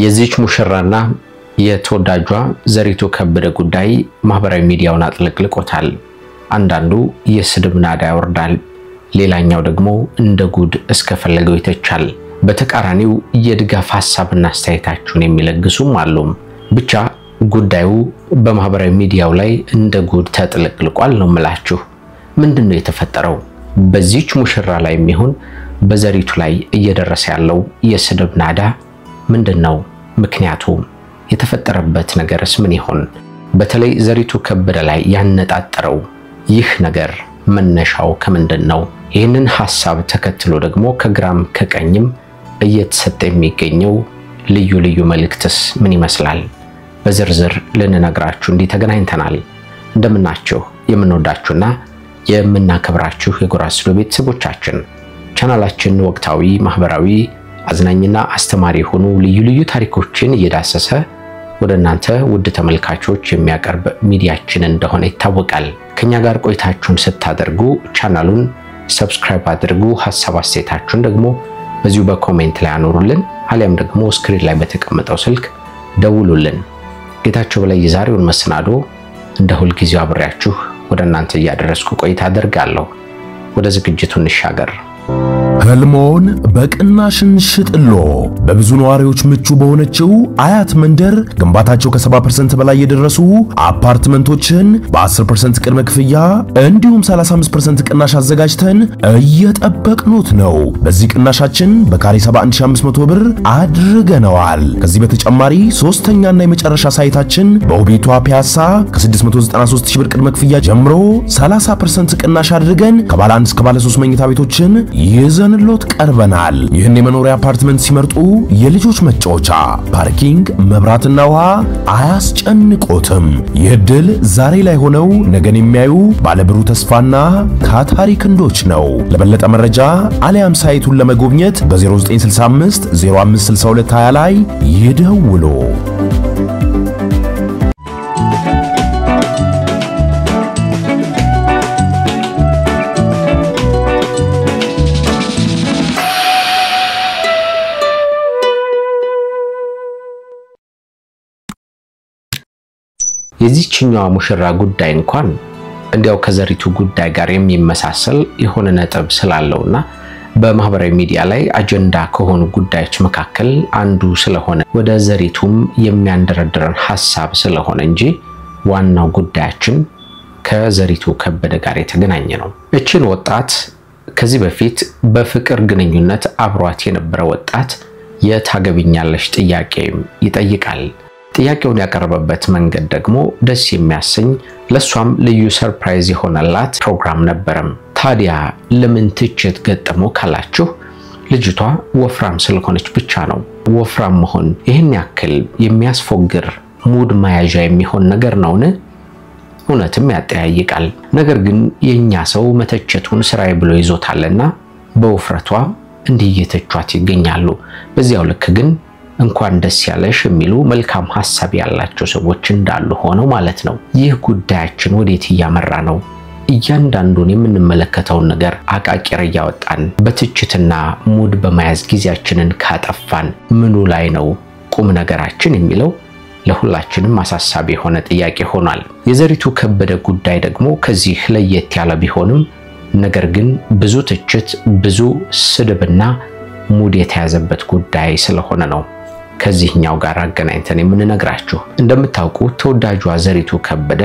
የዚች ሙሽራና የተወዳጇ ዘሪቱ ከበደ ጉዳይ ማህበራዊ ሚዲያውን አጥለቅልቆታል። አንዳንዱ የስድብ ናዳ ያወርዳል፣ ሌላኛው ደግሞ እንደ ጉድ እስከፈለገው ይተቻል። በተቃራኒው የድጋፍ ሐሳብና አስተያየታቸውን የሚለግሱም አሉ። ብቻ ጉዳዩ በማህበራዊ ሚዲያው ላይ እንደ ጉድ ተጥለቅልቋል ነው የምላችሁ። ምንድነው የተፈጠረው? በዚች ሙሽራ ላይ የሚሆን በዘሪቱ ላይ እየደረሰ ያለው የስድብ ናዳ ምንድነው? ምክንያቱ የተፈጠረበት ነገርስ ምን ይሆን? በተለይ ዘሪቱ ከበደ ላይ ያነጣጠረው ይህ ነገር መነሻው ከምንድነው? ይህንን ሐሳብ ተከትሎ ደግሞ ከግራም ከቀኝም እየተሰጠ የሚገኘው ልዩ መልእክትስ ምን ይመስላል? በዝርዝር ልንነግራችሁ እንዲህ ተገናኝተናል። እንደምናችሁ የምንወዳችሁና የምናከብራችሁ የጎራ ስቱዲዮ ቤተሰቦቻችን፣ ቻናላችን ወቅታዊ፣ ማህበራዊ፣ አዝናኝና አስተማሪ ሆኑ ልዩ ታሪኮችን እየዳሰሰ ወደ እናንተ ውድ ተመልካቾች የሚያቀርብ ሚዲያችን እንደሆነ ይታወቃል። ከኛ ጋር ቆይታችሁን ስታደርጉ ቻናሉን ሰብስክራይብ አድርጉ። ሐሳብ አስተያየታችሁን ደግሞ በዚሁ በኮሜንት ላይ አኖሩልን፣ አሊያም ደግሞ ስክሪን ላይ በተቀመጠው ስልክ ደውሉልን። ጌታቸው በላይ የዛሬውን መሰናዶ እንደ ሁል ጊዜው አብሬያችሁ ወደ እናንተ እያደረስኩ ቆይታ አደርጋለሁ። ወደ ዝግጅቱ እንሻገር። ህልሞን በቅናሽን ሽጥሎ በብዙ ነዋሪዎች ምቹ በሆነችው አያት መንደር ግንባታቸው ከ70% በላይ የደረሱ አፓርትመንቶችን በ10% ቅድመ ክፍያ እንዲሁም 35% ቅናሽ አዘጋጅተን እየጠበቅኑት ነው። በዚህ ቅናሻችን በካሬ 71500 ብር አድርገነዋል። ከዚህ በተጨማሪ ሶስተኛና የመጨረሻ ሳይታችን በውቢቷ ፒያሳ ከ693000 ብር ቅድመ ክፍያ ጀምሮ 30% ቅናሽ አድርገን ከባለ 1 እስከ ባለ 3 መኝታ ቤቶችን ይዘንሎት ቀርበናል። ይህን የመኖሪያ አፓርትመንት ሲመርጡ የልጆች መጫወቻ፣ ፓርኪንግ፣ መብራትና ውሃ አያስጨንቆትም። ይህ ድል ዛሬ ላይ ሆነው ነገን የሚያዩ ባለብሩህ ተስፋና ታታሪ ክንዶች ነው። ለበለጠ መረጃ አሊያም ሳይቱን ለመጎብኘት በ0965 056220 ላይ ይደውሉ። የዚህኛው ሙሽራ ጉዳይ እንኳን እንዲያው ከዘሪቱ ጉዳይ ጋር የሚመሳሰል የሆነ ነጥብ ስላለውና በማህበራዊ ሚዲያ ላይ አጀንዳ ከሆኑ ጉዳዮች መካከል አንዱ ስለሆነ ወደ ዘሪቱም የሚያንደረድረን ሐሳብ ስለሆነ እንጂ ዋናው ጉዳያችን ከዘሪቱ ከበደ ጋር የተገናኘ ነው። እቺን ወጣት ከዚህ በፊት በፍቅር ግንኙነት አብሯት የነበረ ወጣት የታገቢኛለሽ ጥያቄ ይጠይቃል። ጥያቄውን ያቀረበበት መንገድ ደግሞ ደስ የሚያሰኝ ለሷም ልዩ ሰርፕራይዝ የሆነላት ፕሮግራም ነበርም። ታዲያ ለምን ትችት ገጠመው ካላችሁ ልጅቷ ወፍራም ስለሆነች ብቻ ነው። ወፍራም መሆን ይህን ያክል የሚያስፎግር ሙድ መያዣ የሚሆን ነገር ነውን? እውነትም ያጠያይቃል። ነገር ግን የኛ ሰው መተቸቱን ስራይ ብሎ ይዞታልና በውፍረቷ እንዲየተቿት ይገኛሉ። በዚያው ልክ ግን እንኳን ደስ ያለሽ የሚሉ መልካም ሐሳብ ያላቸው ሰዎች እንዳሉ ሆነው ማለት ነው። ይህ ጉዳያችን ወዴት ያመራ ነው? እያንዳንዱን የምንመለከተውን ነገር አቃቂር ያወጣን በትችትና ሙድ በመያዝ ጊዜያችንን ካጠፋን ምኑ ላይ ነው ቁም ነገራችን የሚለው ለሁላችንም አሳሳቢ የሆነ ጥያቄ ሆኗል። የዘሪቱ ከበደ ጉዳይ ደግሞ ከዚህ ለየት ያለ ቢሆንም ነገር ግን ብዙ ትችት፣ ብዙ ስድብና ሙድ የተያዘበት ጉዳይ ስለሆነ ነው ከዚህኛው ጋር አገናኝተን የምንነግራችሁ። እንደምታውቁት ተወዳጇ ዘሪቱ ከበደ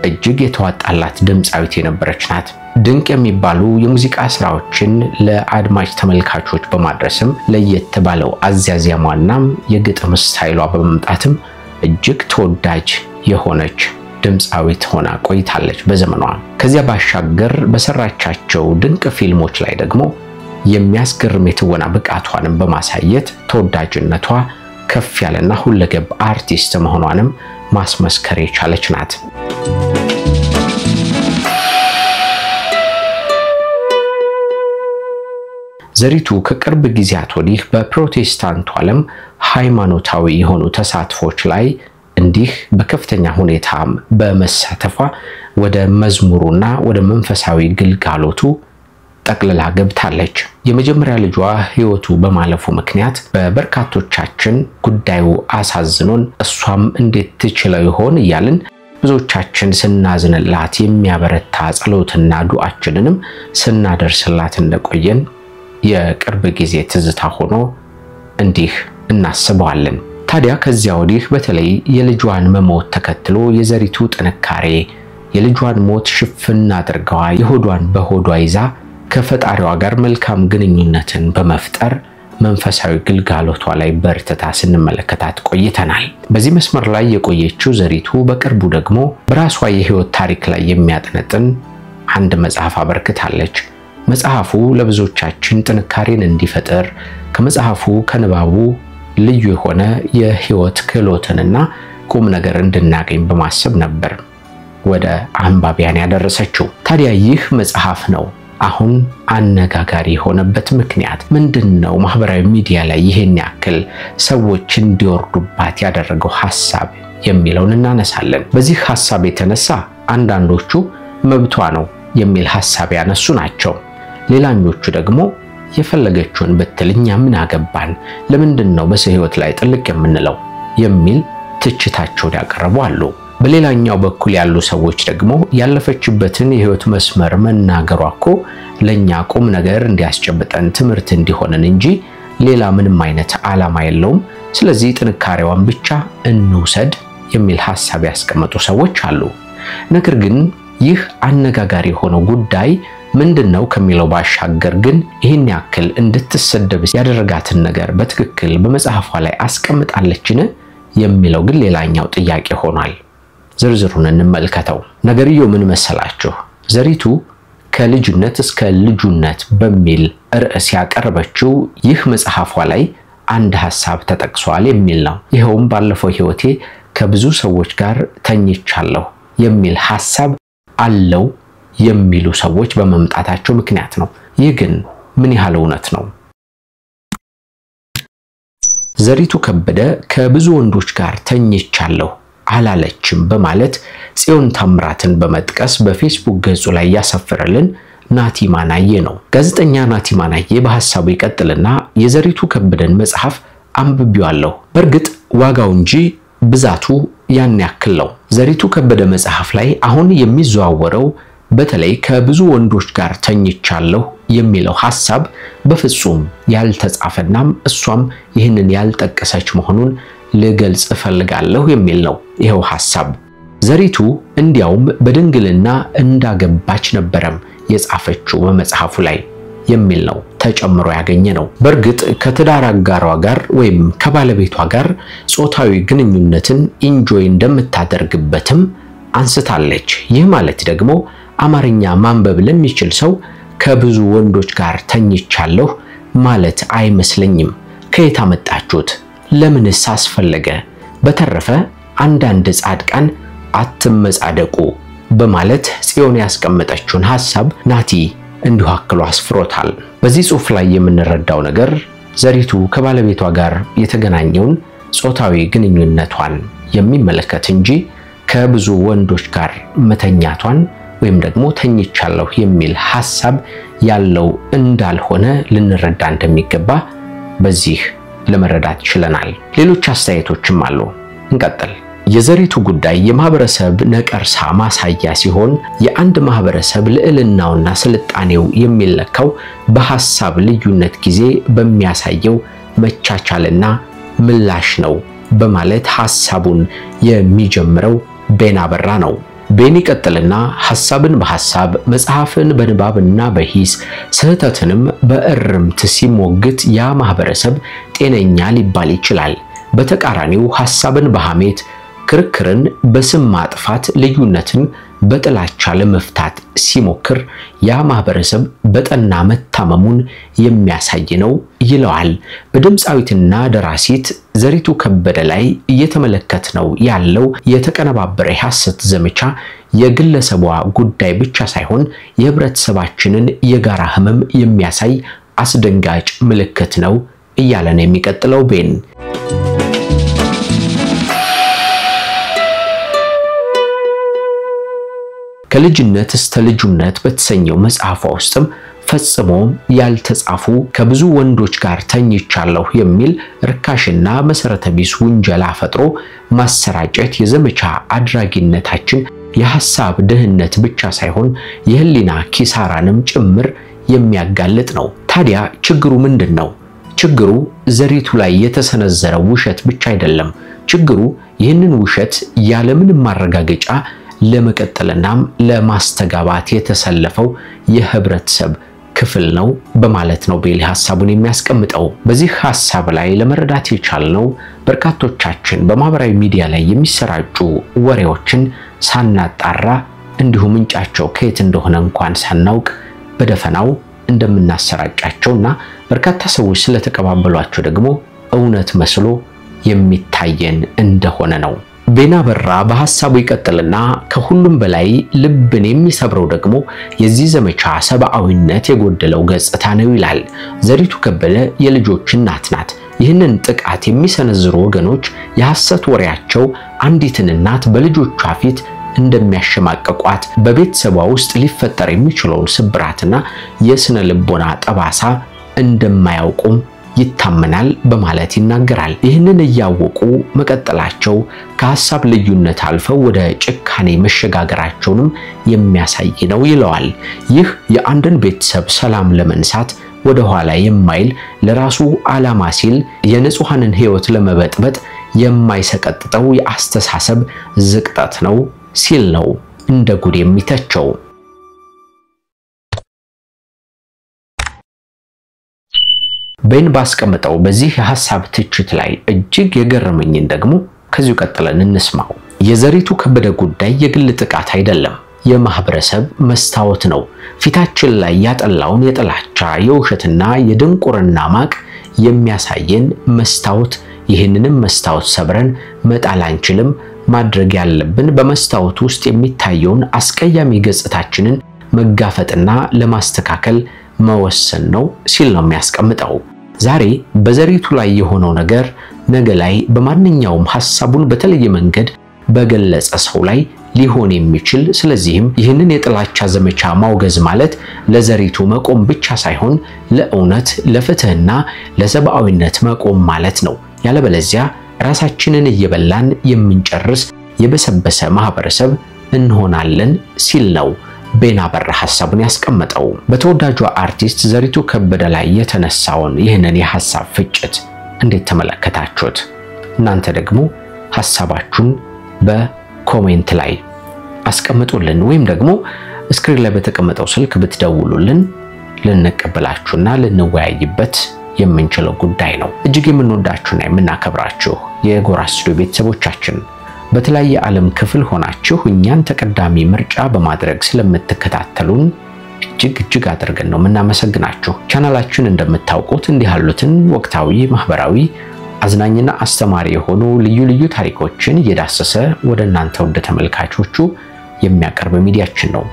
እጅግ የተዋጣላት ድምጻዊት የነበረች ናት። ድንቅ የሚባሉ የሙዚቃ ስራዎችን ለአድማጭ ተመልካቾች በማድረስም ለየት ባለው አዝያዝያሟናም የግጥም ስታይሏ በመምጣትም እጅግ ተወዳጅ የሆነች ድምጻዊት ሆና ቆይታለች በዘመኗ። ከዚያ ባሻገር በሰራቻቸው ድንቅ ፊልሞች ላይ ደግሞ የሚያስገርም የትወና ብቃቷንም በማሳየት ተወዳጅነቷ ከፍ ያለና ሁለገብ አርቲስት መሆኗንም ማስመስከር የቻለች ናት። ዘሪቱ ከቅርብ ጊዜያት ወዲህ በፕሮቴስታንቱ ዓለም ሃይማኖታዊ የሆኑ ተሳትፎች ላይ እንዲህ በከፍተኛ ሁኔታ በመሳተፏ ወደ መዝሙሩና ወደ መንፈሳዊ ግልጋሎቱ ጠቅልላ ገብታለች። የመጀመሪያ ልጇ ህይወቱ በማለፉ ምክንያት በበርካቶቻችን ጉዳዩ አሳዝኖን እሷም እንዴት ትችለው ይሆን እያልን ብዙዎቻችን ስናዝንላት የሚያበረታ ጸሎትና ዱዓችንንም ስናደርስላት እንደቆየን የቅርብ ጊዜ ትዝታ ሆኖ እንዲህ እናስበዋለን። ታዲያ ከዚያ ወዲህ በተለይ የልጇን መሞት ተከትሎ የዘሪቱ ጥንካሬ የልጇን ሞት ሽፍን አድርገዋ የሆዷን በሆዷ ይዛ ከፈጣሪዋ ጋር መልካም ግንኙነትን በመፍጠር መንፈሳዊ ግልጋሎቷ ላይ በርትታ ስንመለከታት ቆይተናል። በዚህ መስመር ላይ የቆየችው ዘሪቱ በቅርቡ ደግሞ በራሷ የህይወት ታሪክ ላይ የሚያጠነጥን አንድ መጽሐፍ አበርክታለች። መጽሐፉ ለብዙዎቻችን ጥንካሬን እንዲፈጠር ከመጽሐፉ ከንባቡ ልዩ የሆነ የህይወት ክህሎትንና ቁም ነገር እንድናገኝ በማሰብ ነበር ወደ አንባቢያን ያደረሰችው። ታዲያ ይህ መጽሐፍ ነው አሁን አነጋጋሪ የሆነበት ምክንያት ምንድነው? ማህበራዊ ሚዲያ ላይ ይሄን ያክል ሰዎች እንዲወርዱባት ያደረገው ሐሳብ የሚለውን እናነሳለን። በዚህ ሐሳብ የተነሳ አንዳንዶቹ መብቷ ነው የሚል ሐሳብ ያነሱ ናቸው። ሌላኞቹ ደግሞ የፈለገችውን በትልኛ ምን አገባን ለምንድነው በሰው ህይወት ላይ ጥልቅ የምንለው የሚል ትችታቸውን ያቀርቡ አሉ። በሌላኛው በኩል ያሉ ሰዎች ደግሞ ያለፈችበትን የህይወት መስመር መናገሯ እኮ ለኛ ቁም ነገር እንዲያስጨብጠን ትምህርት እንዲሆነን እንጂ ሌላ ምንም አይነት ዓላማ የለውም፣ ስለዚህ ጥንካሬዋን ብቻ እንውሰድ የሚል ሐሳብ ያስቀመጡ ሰዎች አሉ። ነገር ግን ይህ አነጋጋሪ ሆኖ ጉዳይ ምንድነው ከሚለው ባሻገር ግን ይሄን ያክል እንድትሰደብ ያደረጋትን ነገር በትክክል በመጽሐፏ ላይ አስቀምጣለችን የሚለው ግን ሌላኛው ጥያቄ ሆኗል። ዝርዝሩን እንመልከተው። ነገርየው ምን መሰላችሁ? ዘሪቱ ከልጅነት እስከ ልጁነት በሚል ርዕስ ያቀረበችው ይህ መጽሐፏ ላይ አንድ ሐሳብ ተጠቅሷል የሚል ነው። ይሄውም ባለፈው ህይወቴ ከብዙ ሰዎች ጋር ተኝቻለሁ የሚል ሐሳብ አለው የሚሉ ሰዎች በመምጣታቸው ምክንያት ነው። ይህ ግን ምን ያህል እውነት ነው? ዘሪቱ ከበደ ከብዙ ወንዶች ጋር ተኝቻለሁ አላለችም በማለት ጽዮን ታምራትን በመጥቀስ በፌስቡክ ገጹ ላይ ያሰፈረልን ናቲ ማናዬ ነው። ጋዜጠኛ ናቲ ማናዬ በሐሳቡ ይቀጥልና የዘሪቱ ከበደን መጽሐፍ አንብቤዋለሁ፣ በርግጥ ዋጋው እንጂ ብዛቱ ያን ያክል ነው። ዘሪቱ ከበደ መጽሐፍ ላይ አሁን የሚዘዋወረው በተለይ ከብዙ ወንዶች ጋር ተኝቻለሁ የሚለው ሐሳብ በፍጹም ያልተጻፈናም እሷም ይህንን ያልጠቀሰች መሆኑን ልገልጽ እፈልጋለሁ የሚል ነው ይሄው ሐሳብ። ዘሪቱ እንዲያውም በድንግልና እንዳገባች ነበረም የጻፈችው በመጽሐፉ ላይ የሚል ነው ተጨምሮ ያገኘ ነው። በርግጥ ከትዳር አጋሯ ጋር ወይም ከባለቤቷ ጋር ጾታዊ ግንኙነትን ኢንጆይ እንደምታደርግበትም አንስታለች። ይህ ማለት ደግሞ አማርኛ ማንበብ ለሚችል ሰው ከብዙ ወንዶች ጋር ተኝቻለሁ ማለት አይመስለኝም። ከየት አመጣችሁት? ለምንስ አስፈለገ? በተረፈ አንዳንድ ጻድቃን አትመጻደቁ በማለት ጽዮን ያስቀመጠችውን ሐሳብ ናቲ እንዲሁ አክሎ አስፍሮታል። በዚህ ጽሑፍ ላይ የምንረዳው ነገር ዘሪቱ ከባለቤቷ ጋር የተገናኘውን ጾታዊ ግንኙነቷን የሚመለከት እንጂ ከብዙ ወንዶች ጋር መተኛቷን ወይም ደግሞ ተኝቻለሁ የሚል ሐሳብ ያለው እንዳልሆነ ልንረዳ እንደሚገባ በዚህ ለመረዳት ችለናል። ሌሎች አስተያየቶችም አሉ። እንቀጥል። የዘሪቱ ጉዳይ የማህበረሰብ ነቀርሳ ማሳያ ሲሆን የአንድ ማህበረሰብ ልዕልናውና ስልጣኔው የሚለካው በሐሳብ ልዩነት ጊዜ በሚያሳየው መቻቻልና ምላሽ ነው በማለት ሐሳቡን የሚጀምረው ቤን አበራ ነው። ቤን ይቀጥልና ሐሳብን በሐሳብ መጽሐፍን በንባብና በሂስ ስህተትንም በእርምት ሲሞግት ያ ማህበረሰብ ጤነኛ ሊባል ይችላል። በተቃራኒው ሐሳብን በሐሜት ክርክርን በስም ማጥፋት ልዩነትን በጥላቻ ለመፍታት ሲሞክር ያ ማህበረሰብ በጠና መታመሙን የሚያሳይ ነው ይለዋል። በድምጻዊትና ደራሲት ዘሪቱ ከበደ ላይ እየተመለከትነው ያለው የተቀነባበረ ሐሰት ዘመቻ የግለሰቧ ጉዳይ ብቻ ሳይሆን የህብረተሰባችንን የጋራ ህመም የሚያሳይ አስደንጋጭ ምልክት ነው እያለ ነው የሚቀጥለው ቤን። ከልጅነት እስከ ልጁነት በተሰኘው መጽሐፏ ውስጥም ፈጽሞ ያልተጻፉ ከብዙ ወንዶች ጋር ተኝቻለሁ የሚል ርካሽና መሰረተ ቢስ ውንጀላ ፈጥሮ ማሰራጨት የዘመቻ አድራጊነታችን የሐሳብ ድህነት ብቻ ሳይሆን የህሊና ኪሳራንም ጭምር የሚያጋልጥ ነው። ታዲያ ችግሩ ምንድነው? ችግሩ ዘሪቱ ላይ የተሰነዘረው ውሸት ብቻ አይደለም። ችግሩ ይህንን ውሸት ያለምንም ማረጋገጫ ለመቀጠልናም ለማስተጋባት የተሰለፈው የህብረተሰብ ክፍል ነው በማለት ነው ቤሊ ሐሳቡን የሚያስቀምጠው። በዚህ ሐሳብ ላይ ለመረዳት የቻልነው በርካቶቻችን በማህበራዊ ሚዲያ ላይ የሚሰራጩ ወሬዎችን ሳናጣራ እንዲሁም ምንጫቸው ከየት እንደሆነ እንኳን ሳናውቅ በደፈናው እንደምናሰራጫቸውና በርካታ ሰዎች ስለተቀባበሏቸው ደግሞ እውነት መስሎ የሚታየን እንደሆነ ነው። ቤና በራ በሐሳቡ ይቀጥልና ከሁሉም በላይ ልብን የሚሰብረው ደግሞ የዚህ ዘመቻ ሰብአዊነት የጎደለው ገጽታ ነው ይላል። ዘሪቱ ከበደ የልጆች እናት ናት። ይህንን ጥቃት የሚሰነዝሩ ወገኖች የሐሰት ወሬያቸው አንዲትን እናት በልጆቿ ፊት እንደሚያሸማቀቋት በቤተሰቧ ውስጥ ሊፈጠር የሚችለውን ስብራትና የስነ ልቦና ጠባሳ እንደማያውቁም ይታመናል በማለት ይናገራል። ይህንን እያወቁ መቀጠላቸው ከሐሳብ ልዩነት አልፈው ወደ ጭካኔ መሸጋገራቸውንም የሚያሳይ ነው ይለዋል። ይህ የአንድን ቤተሰብ ሰላም ለመንሳት ወደ ኋላ የማይል ለራሱ ዓላማ ሲል የንጹሃንን ሕይወት ለመበጥበጥ የማይሰቀጥጠው የአስተሳሰብ ዝቅጠት ነው ሲል ነው እንደ ጉድ የሚተቸው። ቤን ባስቀመጠው በዚህ የሐሳብ ትችት ላይ እጅግ የገረመኝን ደግሞ ከዚሁ ቀጥለን እንስማው። የዘሪቱ ከበደ ጉዳይ የግል ጥቃት አይደለም፣ የማህበረሰብ መስታወት ነው። ፊታችን ላይ ያጠላውን የጥላቻ የውሸትና የድንቁርና ማቅ የሚያሳየን መስታወት። ይህንንም መስታወት ሰብረን መጣል አንችልም። ማድረግ ያለብን በመስታወት ውስጥ የሚታየውን አስቀያሚ ገጽታችንን መጋፈጥና ለማስተካከል መወሰን ነው ሲል ነው የሚያስቀምጠው። ዛሬ በዘሪቱ ላይ የሆነው ነገር ነገ ላይ በማንኛውም ሐሳቡን በተለየ መንገድ በገለጸ ሰው ላይ ሊሆን የሚችል። ስለዚህም ይህንን የጥላቻ ዘመቻ ማውገዝ ማለት ለዘሪቱ መቆም ብቻ ሳይሆን ለእውነት፣ ለፍትህና ለሰብአዊነት መቆም ማለት ነው። ያለበለዚያ ራሳችንን እየበላን የምንጨርስ የበሰበሰ ማህበረሰብ እንሆናለን ሲል ነው ቤና በራ ሐሳቡን ያስቀመጠው። በተወዳጁ አርቲስት ዘሪቱ ከበደ ላይ የተነሳውን ይህንን የሐሳብ ፍጭት እንዴት ተመለከታችሁት? እናንተ ደግሞ ሐሳባችሁን በኮሜንት ላይ አስቀምጡልን፣ ወይም ደግሞ ስክሪን ላይ በተቀመጠው ስልክ ብትደውሉልን ልንቀበላችሁና ልንወያይበት የምንችለው ጉዳይ ነው። እጅግ የምንወዳችሁና የምናከብራችሁ የጎራ ስቱዲዮ ቤተሰቦቻችን በተለያየ ዓለም ክፍል ሆናችሁ እኛን ተቀዳሚ ምርጫ በማድረግ ስለምትከታተሉን እጅግ አድርገን ነው የምናመሰግናችሁ። ቻናላችን እንደምታውቁት እንዲህ ያሉትን ወቅታዊ፣ ማህበራዊ፣ አዝናኝና አስተማሪ የሆኑ ልዩ ታሪኮችን እየዳሰሰ ወደ እናንተ ወደ ተመልካቾቹ የሚያቀርብ ሚዲያችን ነው።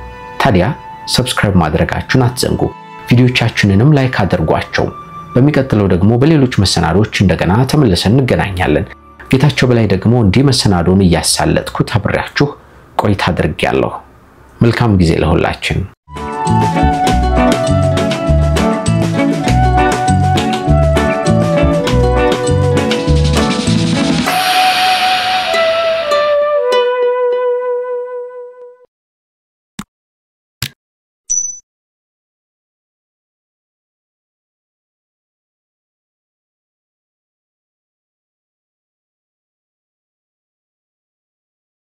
ታዲያ ሰብስክራይብ ማድረጋችሁን አትዘንጉ። ቪዲዮቻችንንም ላይክ አድርጓቸው። በሚቀጥለው ደግሞ በሌሎች መሰናዶች እንደገና ተመልሰን እንገናኛለን። ጌታቸው በላይ ደግሞ እንዲህ መሰናዶን እያሳለጥኩት አብሬያችሁ ቆይታ አድርጌያለሁ። መልካም ጊዜ ለሁላችን።